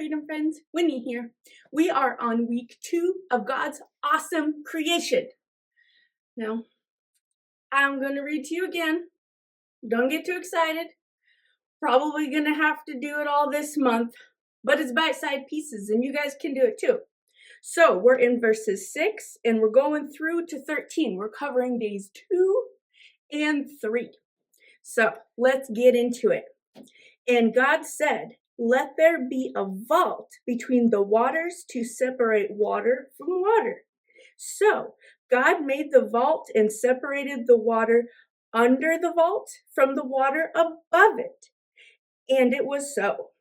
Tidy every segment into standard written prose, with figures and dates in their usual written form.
Freedom Friends, Winnie here. We are on week 2 of God's awesome creation. Now, I'm going to read to you again. Don't get too excited. Probably going to have to do it all this month, but it's bite-sized pieces and you guys can do it too. So we're in verses 6 and we're going through to 13. We're covering days 2 and 3. So let's get into it. And God said, "Let there be a vault between the waters to separate water from water." So God made the vault and separated the water under the vault from the water above it. And it was so.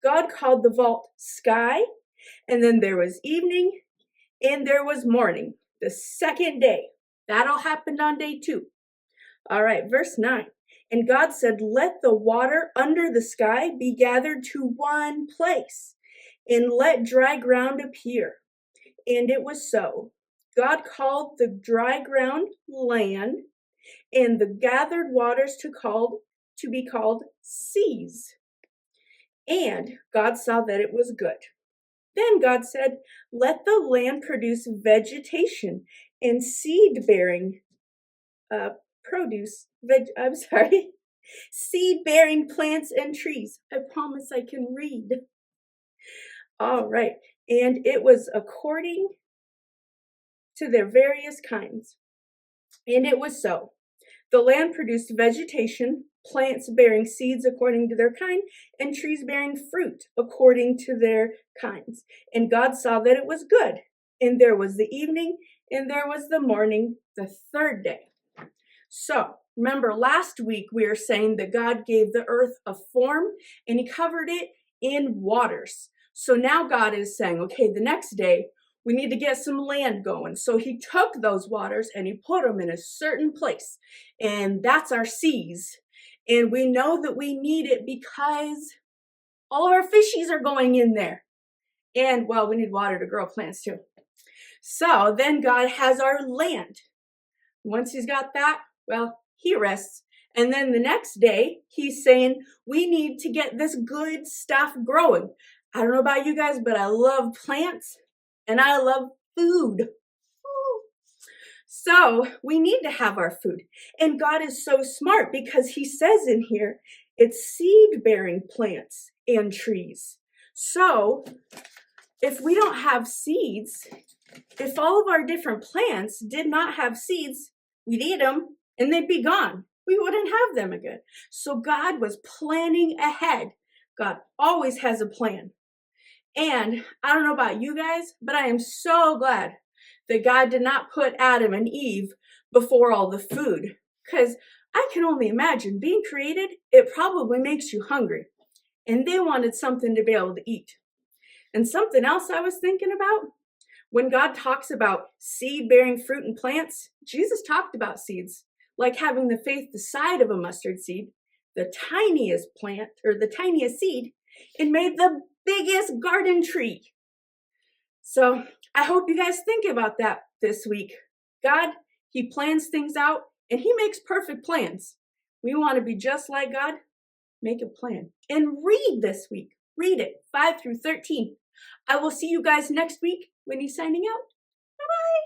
God called the vault sky, and then there was evening, and there was morning, the second day. That all happened on day 2. All right, verse 9. And God said, "Let the water under the sky be gathered to one place, and let dry ground appear." And it was so. God called the dry ground land, and the gathered waters to be called seas. And God saw that it was good. Then God said, "Let the land produce vegetation and seed-bearing seed-bearing plants and trees." I promise I can read. All right. And it was according to their various kinds. And it was so. The land produced vegetation, plants bearing seeds according to their kind, and trees bearing fruit according to their kinds. And God saw that it was good. And there was the evening, and there was the morning, the third day. So, remember last week we were saying that God gave the earth a form and he covered it in waters. So now God is saying, okay, the next day we need to get some land going. So he took those waters and he put them in a certain place. And that's our seas. And we know that we need it because all of our fishies are going in there. And well, we need water to grow plants too. So then God has our land. Once he's got that, well, he rests. And then the next day, he's saying, we need to get this good stuff growing. I don't know about you guys, but I love plants and I love food. So we need to have our food. And God is so smart because he says in here, it's seed-bearing plants and trees. So if we don't have seeds, if all of our different plants did not have seeds, we'd eat them and they'd be gone. We wouldn't have them again. So God was planning ahead. God always has a plan. And I don't know about you guys, but I am so glad that God did not put Adam and Eve before all the food. Because I can only imagine being created, it probably makes you hungry. And they wanted something to be able to eat. And something else I was thinking about, when God talks about seed-bearing fruit and plants, Jesus talked about seeds, like having the faith the size of a mustard seed, the tiniest plant, or the tiniest seed, and made the biggest garden tree. So I hope you guys think about that this week. God, he plans things out, and he makes perfect plans. We want to be just like God. Make a plan. And read this week. Read it, 5 through 13. I will see you guys next week when he's signing out. Bye-bye.